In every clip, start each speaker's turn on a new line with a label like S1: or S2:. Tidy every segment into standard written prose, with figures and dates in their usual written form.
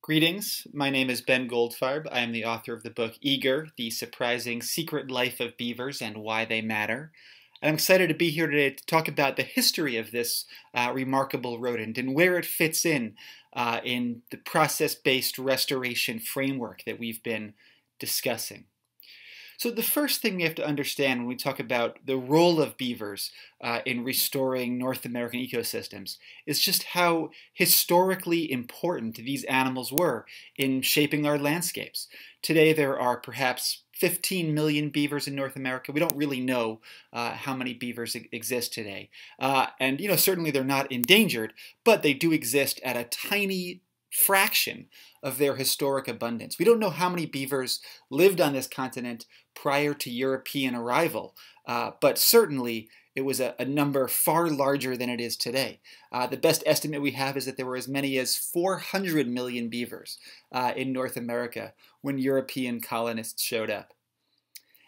S1: Greetings, my name is Ben Goldfarb. I am the author of the book Eager, The Surprising Secret Life of Beavers and Why They Matter. And I'm excited to be here today to talk about the history of this remarkable rodent and where it fits in the process-based restoration framework that we've been discussing. So the first thing we have to understand when we talk about the role of beavers in restoring North American ecosystems is just how historically important these animals were in shaping our landscapes. Today there are perhaps 15 million beavers in North America. We don't really know how many beavers exist today. And certainly they're not endangered, but they do exist at a tiny fraction of their historic abundance. We don't know how many beavers lived on this continent prior to European arrival, but certainly it was a number far larger than it is today. The best estimate we have is that there were as many as 400 million beavers in North America when European colonists showed up.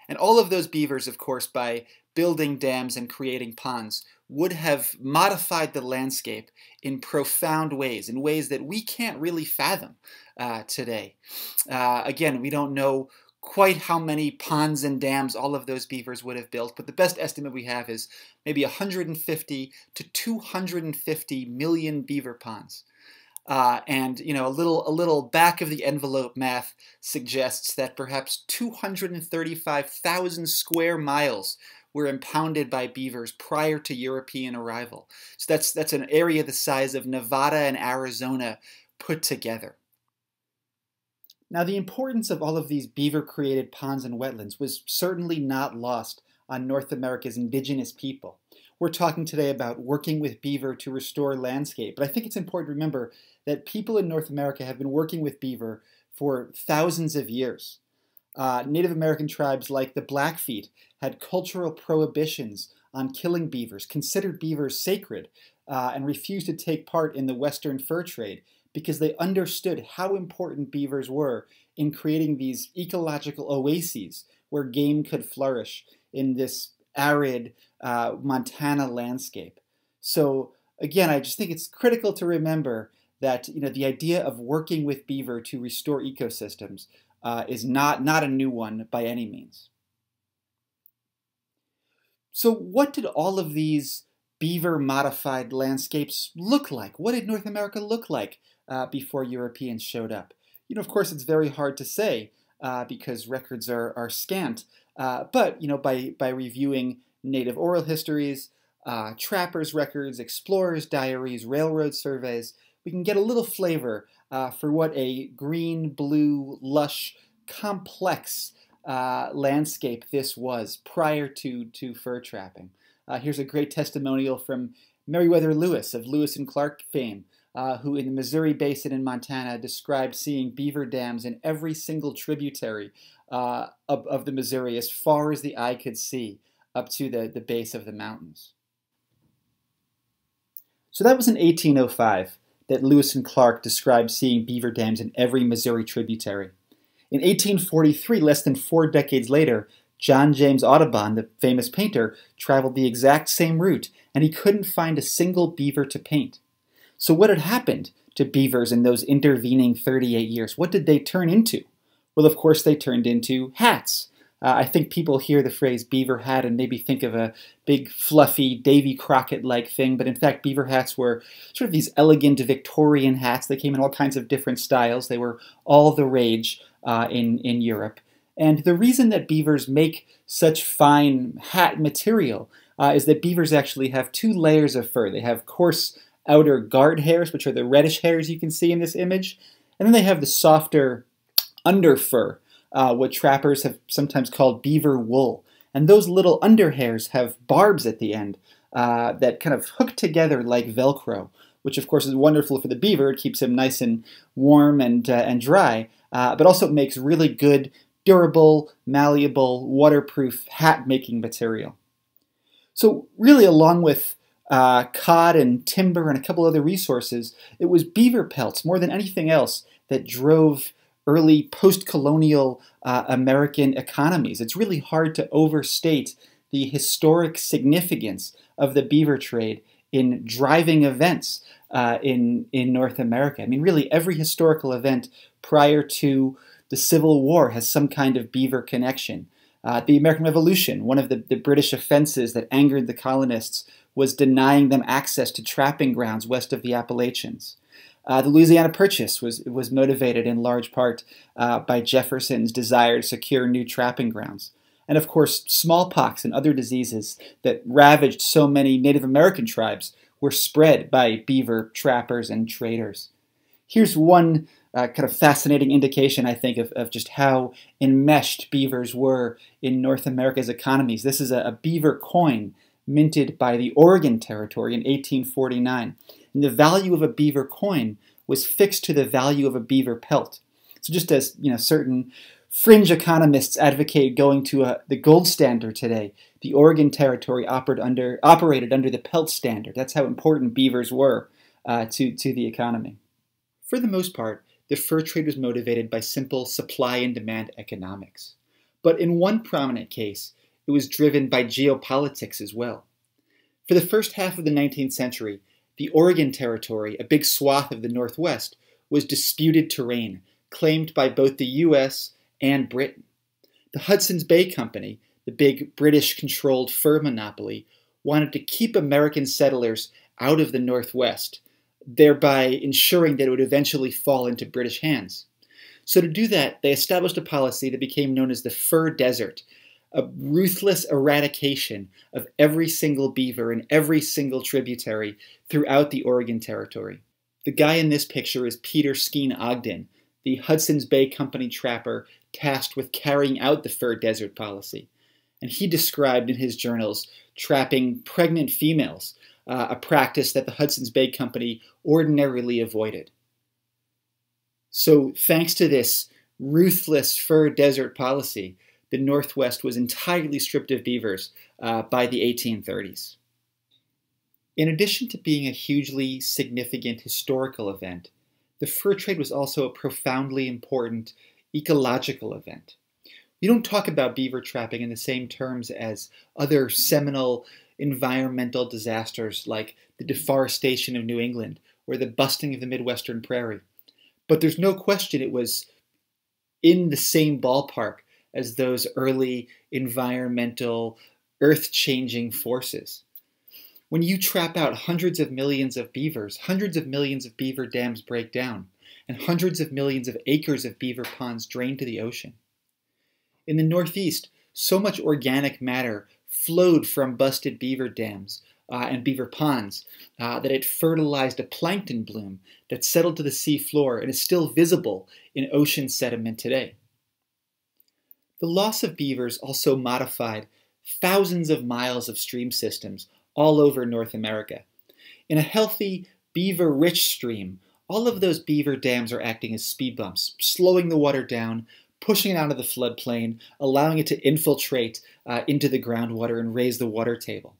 S1: And all of those beavers, of course, by building dams and creating ponds, would have modified the landscape in profound ways, in ways that we can't really fathom today. Again, we don't know quite how many ponds and dams all of those beavers would have built, but the best estimate we have is maybe 150 to 250 million beaver ponds. And a little back of the envelope math suggests that perhaps 235,000 square miles were impounded by beavers prior to European arrival. So that's an area the size of Nevada and Arizona put together. Now, the importance of all of these beaver-created ponds and wetlands was certainly not lost on North America's indigenous people. We're talking today about working with beaver to restore landscape, but I think it's important to remember that people in North America have been working with beaver for thousands of years. Native American tribes like the Blackfeet had cultural prohibitions on killing beavers, considered beavers sacred, and refused to take part in the Western fur trade because they understood how important beavers were in creating these ecological oases where game could flourish in this arid Montana landscape. So again, I just think it's critical to remember that the idea of working with beaver to restore ecosystems is not a new one by any means. So what did all of these beaver-modified landscapes look like? What did North America look like before Europeans showed up? Of course, it's very hard to say because records are scant. But by reviewing native oral histories, trappers' records, explorers' diaries, railroad surveys, we can get a little flavor for what a green, blue, lush, complex landscape this was prior to fur trapping. Here's a great testimonial from Meriwether Lewis of Lewis and Clark fame, who in the Missouri Basin in Montana described seeing beaver dams in every single tributary of the Missouri as far as the eye could see up to the base of the mountains. So that was in 1805 that Lewis and Clark described seeing beaver dams in every Missouri tributary. In 1843, less than 4 decades later, John James Audubon, the famous painter, traveled the exact same route, and he couldn't find a single beaver to paint. So what had happened to beavers in those intervening 38 years? What did they turn into? Well, of course, they turned into hats. I think people hear the phrase beaver hat and maybe think of a big, fluffy, Davy Crockett-like thing, but in fact, beaver hats were sort of these elegant Victorian hats. They came in all kinds of different styles. They were all the rage in Europe. And the reason that beavers make such fine hat material is that beavers actually have 2 layers of fur. They have coarse outer guard hairs, which are the reddish hairs you can see in this image, and then they have the softer under fur, what trappers have sometimes called beaver wool. And those little under hairs have barbs at the end that kind of hook together like Velcro, which of course is wonderful for the beaver. It keeps him nice and warm and dry, but also makes really good, durable, malleable, waterproof hat-making material. So really, along with cod and timber and a couple other resources, it was beaver pelts more than anything else that drove early post-colonial American economies. It's really hard to overstate the historic significance of the beaver trade in driving events in North America. I mean, really, every historical event prior to the Civil War has some kind of beaver connection. The American Revolution, one of the British offenses that angered the colonists, was denying them access to trapping grounds west of the Appalachians. The Louisiana Purchase was motivated in large part by Jefferson's desire to secure new trapping grounds. And of course, smallpox and other diseases that ravaged so many Native American tribes were spread by beaver trappers and traders. Here's one kind of fascinating indication, I think, of just how enmeshed beavers were in North America's economies. This is a beaver coin minted by the Oregon Territory in 1849. And the value of a beaver coin was fixed to the value of a beaver pelt. So just as certain fringe economists advocate going to the gold standard today, the Oregon Territory operated under the pelt standard. That's how important beavers were to the economy. For the most part, the fur trade was motivated by simple supply and demand economics. But in one prominent case, it was driven by geopolitics as well. For the first half of the 19th century, the Oregon Territory, a big swath of the Northwest, was disputed terrain, claimed by both the U.S. and Britain. The Hudson's Bay Company, the big British-controlled fur monopoly, wanted to keep American settlers out of the Northwest, thereby ensuring that it would eventually fall into British hands. So to do that, they established a policy that became known as the Fur Desert, a ruthless eradication of every single beaver and every single tributary throughout the Oregon Territory. The guy in this picture is Peter Skeen Ogden, the Hudson's Bay Company trapper tasked with carrying out the Fur Desert policy. And he described in his journals trapping pregnant females, a practice that the Hudson's Bay Company ordinarily avoided. So thanks to this ruthless fur desert policy, the Northwest was entirely stripped of beavers by the 1830s. In addition to being a hugely significant historical event, the fur trade was also a profoundly important ecological event. We don't talk about beaver trapping in the same terms as other seminal environmental disasters like the deforestation of New England or the busting of the Midwestern prairie. But there's no question it was in the same ballpark as those early environmental, earth-changing forces. When you trap out hundreds of millions of beavers, hundreds of millions of beaver dams break down, and hundreds of millions of acres of beaver ponds drain to the ocean. In the Northeast, so much organic matter flowed from busted beaver dams and beaver ponds that it fertilized a plankton bloom that settled to the sea floor and is still visible in ocean sediment today. The loss of beavers also modified thousands of miles of stream systems all over North America. In a healthy, beaver-rich stream, all of those beaver dams are acting as speed bumps, slowing the water down, pushing it out of the floodplain, allowing it to infiltrate into the groundwater and raise the water table.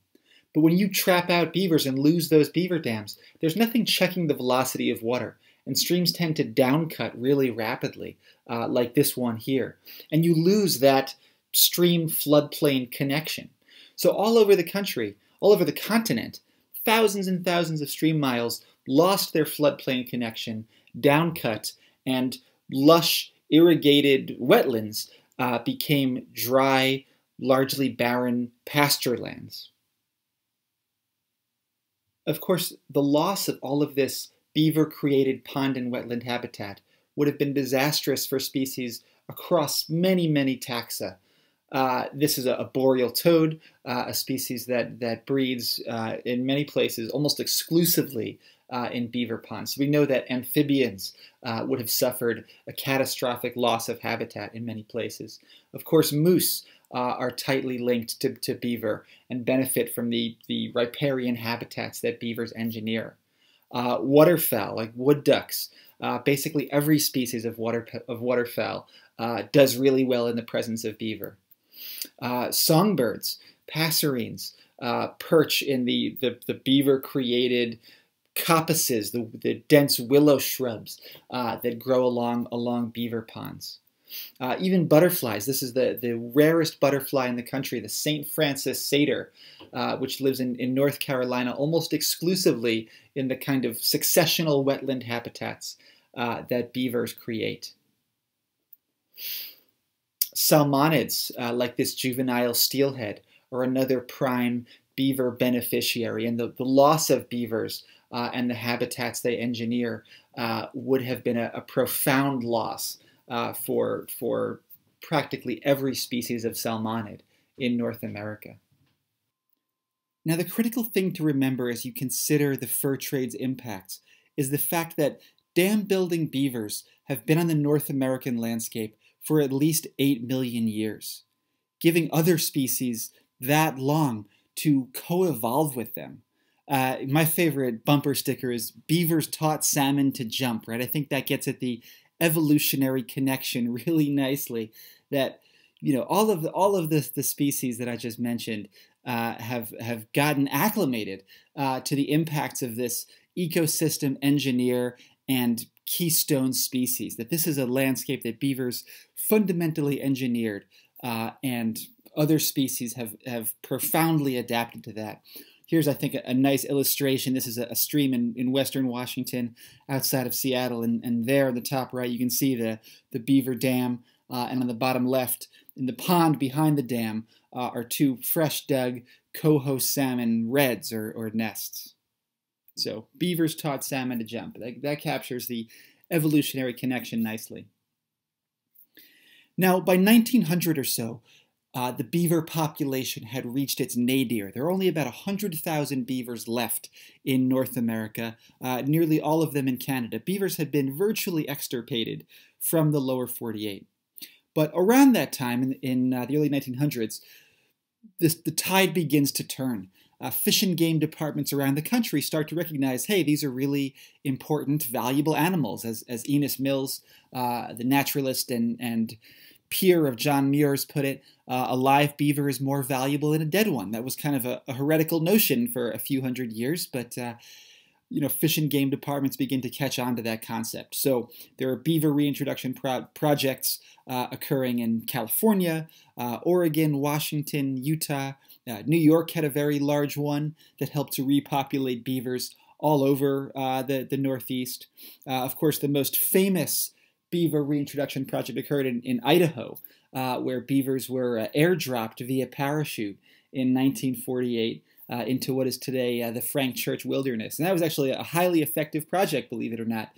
S1: But when you trap out beavers and lose those beaver dams, there's nothing checking the velocity of water, and streams tend to downcut really rapidly, like this one here. And you lose that stream-floodplain connection. So all over the country, all over the continent, thousands and thousands of stream miles lost their floodplain connection, downcut, and lush, irrigated wetlands became dry, largely barren pasture lands. Of course, the loss of all of this beaver-created pond and wetland habitat would have been disastrous for species across many, many taxa. This is a boreal toad, a species that breeds in many places almost exclusively in beaver ponds. So we know that amphibians would have suffered a catastrophic loss of habitat in many places. Of course, moose are tightly linked to beaver and benefit from the riparian habitats that beavers engineer. Waterfowl, like wood ducks, basically every species of waterfowl does really well in the presence of beaver. Songbirds, passerines, perch in the beaver-created coppices, the dense willow shrubs that grow along beaver ponds. Even butterflies. This is the rarest butterfly in the country, the St. Francis satyr, which lives in North Carolina almost exclusively in the kind of successional wetland habitats that beavers create. Salmonids, like this juvenile steelhead, are another prime beaver beneficiary, and the loss of beavers and the habitats they engineer would have been a profound loss for practically every species of salmonid in North America. Now, the critical thing to remember as you consider the fur trade's impacts is the fact that dam-building beavers have been on the North American landscape for at least 8 million years, giving other species that long to co-evolve with them. My favorite bumper sticker is "Beavers taught salmon to jump," right? I think that gets at the evolutionary connection really nicely. That all of the species that I just mentioned have gotten acclimated to the impacts of this ecosystem engineer and keystone species. That this is a landscape that beavers fundamentally engineered, and other species have profoundly adapted to that. Here's, I think, a nice illustration. This is a stream in western Washington outside of Seattle, and there in the top right you can see the Beaver Dam, and on the bottom left, in the pond behind the dam, are two fresh dug coho salmon reds or nests. So beavers taught salmon to jump. That captures the evolutionary connection nicely. Now, by 1900 or so, the beaver population had reached its nadir. There are only about 100,000 beavers left in North America, nearly all of them in Canada. Beavers had been virtually extirpated from the lower 48. But around that time, in the early 1900s, the tide begins to turn. Fish and game departments around the country start to recognize, hey, these are really important, valuable animals. As Enos Mills, the naturalist and peer of John Muir's put it, a live beaver is more valuable than a dead one. That was kind of a heretical notion for a few hundred years, but fish and game departments begin to catch on to that concept. So there are beaver reintroduction projects occurring in California, Oregon, Washington, Utah. New York had a very large one that helped to repopulate beavers all over the Northeast. Of course, the most famous beaver reintroduction project occurred in Idaho, where beavers were airdropped via parachute in 1948 into what is today the Frank Church Wilderness. And that was actually a highly effective project, believe it or not.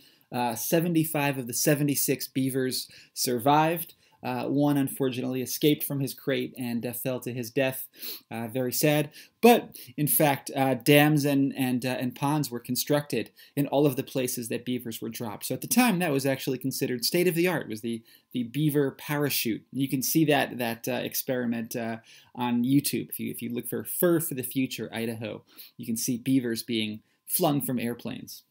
S1: 75 of the 76 beavers survived. One, unfortunately, escaped from his crate and fell to his death. Very sad. But, in fact, dams and ponds were constructed in all of the places that beavers were dropped. So at the time, that was actually considered state-of-the-art. It was the beaver parachute. You can see that experiment on YouTube. If you look for Fur for the Future, Idaho, you can see beavers being flung from airplanes.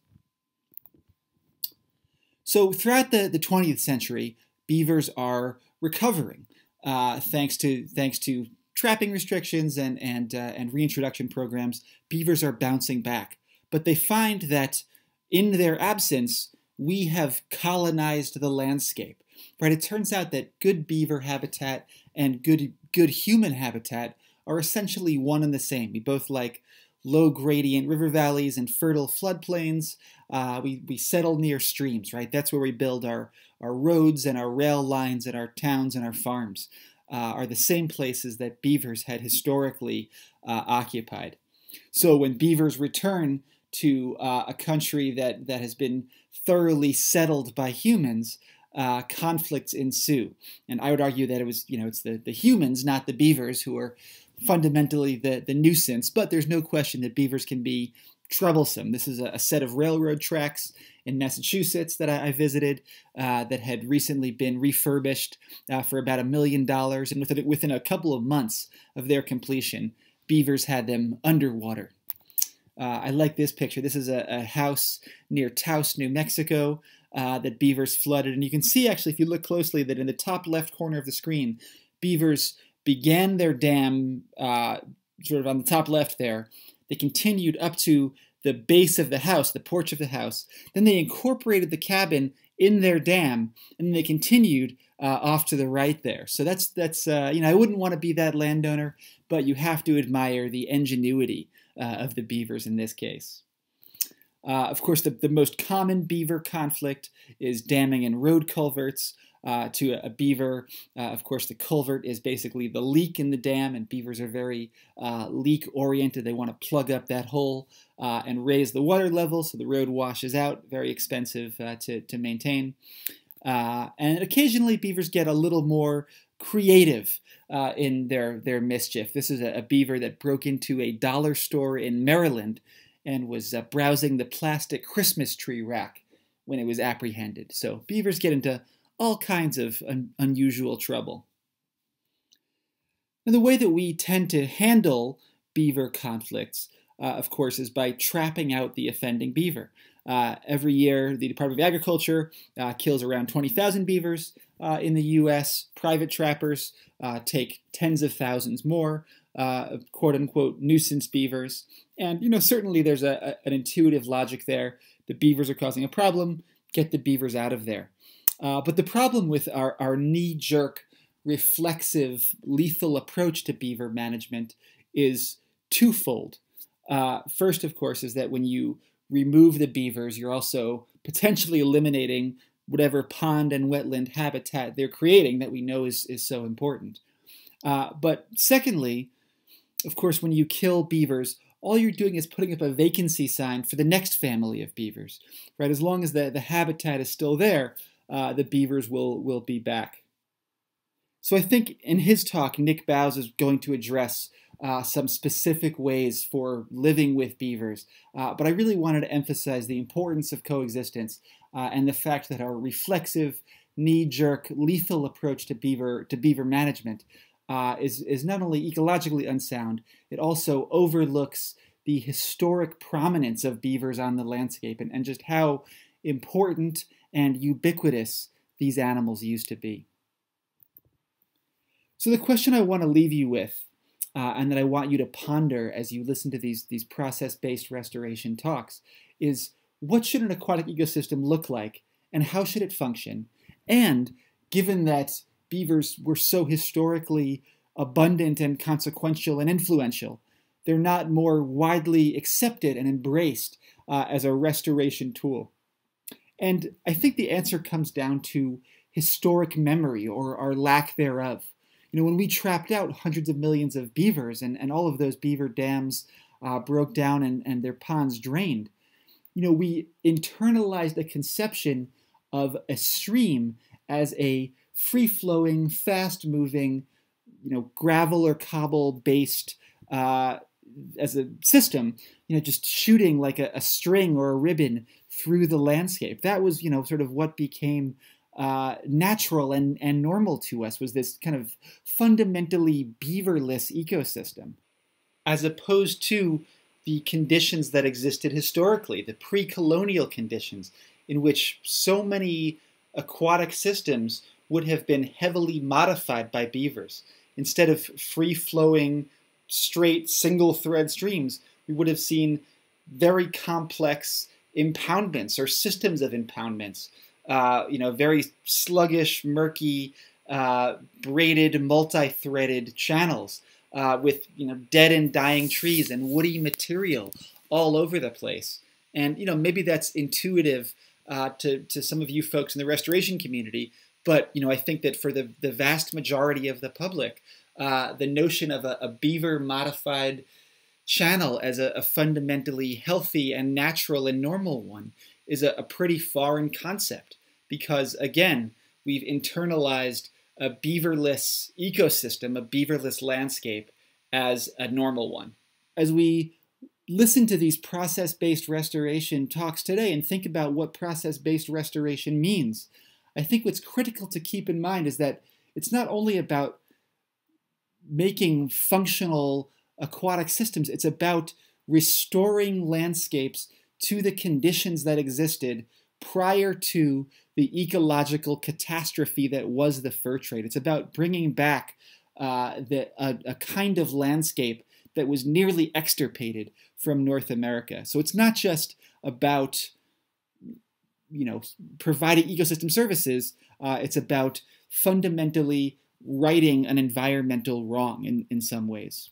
S1: So throughout the 20th century, beavers are recovering thanks to trapping restrictions and reintroduction programs. Beavers are bouncing back, but they find that in their absence, we have colonized the landscape. Right? It turns out that good beaver habitat and good human habitat are essentially one and the same. We both like low gradient river valleys and fertile floodplains. We settle near streams, right? That's where we build our roads and our rail lines and our towns and our farms, are the same places that beavers had historically occupied. So when beavers return to a country that has been thoroughly settled by humans, conflicts ensue. And I would argue that it's the humans, not the beavers, who are fundamentally the nuisance, but there's no question that beavers can be troublesome. This is a set of railroad tracks in Massachusetts that I visited that had recently been refurbished for about $1 million, and within a couple of months of their completion, beavers had them underwater. I like this picture. This is a house near Taos, New Mexico, that beavers flooded, and you can see actually, if you look closely, that in the top left corner of the screen, beavers began their dam sort of on the top left there. They continued up to the base of the house, the porch of the house. Then they incorporated the cabin in their dam, and they continued off to the right there. So that's I wouldn't want to be that landowner, but you have to admire the ingenuity of the beavers in this case. Of course, the most common beaver conflict is damming and road culverts. To a beaver, of course, the culvert is basically the leak in the dam, and beavers are very leak-oriented. They want to plug up that hole and raise the water level so the road washes out. Very expensive to maintain. And occasionally, beavers get a little more creative in their mischief. This is a beaver that broke into a dollar store in Maryland and was browsing the plastic Christmas tree rack when it was apprehended. So beavers get into all kinds of unusual trouble. And the way that we tend to handle beaver conflicts, of course, is by trapping out the offending beaver. Every year, the Department of Agriculture kills around 20,000 beavers in the U.S. Private trappers take tens of thousands more, quote-unquote nuisance beavers. And, certainly there's an intuitive logic there. The beavers are causing a problem. Get the beavers out of there. But the problem with our knee-jerk, reflexive, lethal approach to beaver management is twofold. First, of course, is that when you remove the beavers, you're also potentially eliminating whatever pond and wetland habitat they're creating that we know is so important. But secondly, of course, when you kill beavers, all you're doing is putting up a vacancy sign for the next family of beavers, right? As long as the habitat is still there, the beavers will be back. So I think in his talk, Nick Bowes is going to address some specific ways for living with beavers. But I really wanted to emphasize the importance of coexistence and the fact that our reflexive, knee-jerk, lethal approach to beaver management is not only ecologically unsound, it also overlooks the historic prominence of beavers on the landscape and just how important and ubiquitous these animals used to be. So the question I want to leave you with, and that I want you to ponder as you listen to these process-based restoration talks, is what should an aquatic ecosystem look like, and how should it function? And given that beavers were so historically abundant and consequential and influential, they're not more widely accepted and embraced as a restoration tool. And I think the answer comes down to historic memory or our lack thereof. When we trapped out hundreds of millions of beavers and all of those beaver dams broke down and their ponds drained, we internalized a conception of a stream as a free-flowing, fast-moving, gravel or cobble-based as a system, just shooting like a string or a ribbon through the landscape. That was, sort of what became natural and normal to us, was this kind of fundamentally beaverless ecosystem, as opposed to the conditions that existed historically, the pre-colonial conditions, in which so many aquatic systems would have been heavily modified by beavers. Instead of free-flowing, straight, single-thread streams, we would have seen very complex impoundments or systems of impoundments, very sluggish, murky, braided, multi-threaded channels with dead and dying trees and woody material all over the place. And maybe that's intuitive to some of you folks in the restoration community, but I think that for the vast majority of the public, the notion of a beaver-modified channel as a fundamentally healthy and natural and normal one is a pretty foreign concept, because again, we've internalized a beaverless ecosystem, a beaverless landscape, as a normal one. As we listen to these process-based restoration talks today and think about what process-based restoration means, I think what's critical to keep in mind is that it's not only about making functional aquatic systems, it's about restoring landscapes to the conditions that existed prior to the ecological catastrophe that was the fur trade. It's about bringing back a kind of landscape that was nearly extirpated from North America. So it's not just about providing ecosystem services. It's about fundamentally righting an environmental wrong in some ways.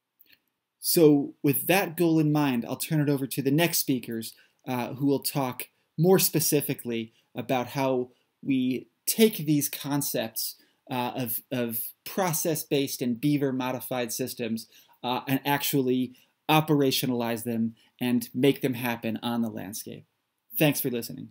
S1: So with that goal in mind, I'll turn it over to the next speakers who will talk more specifically about how we take these concepts of process-based and beaver-modified systems and actually operationalize them and make them happen on the landscape. Thanks for listening.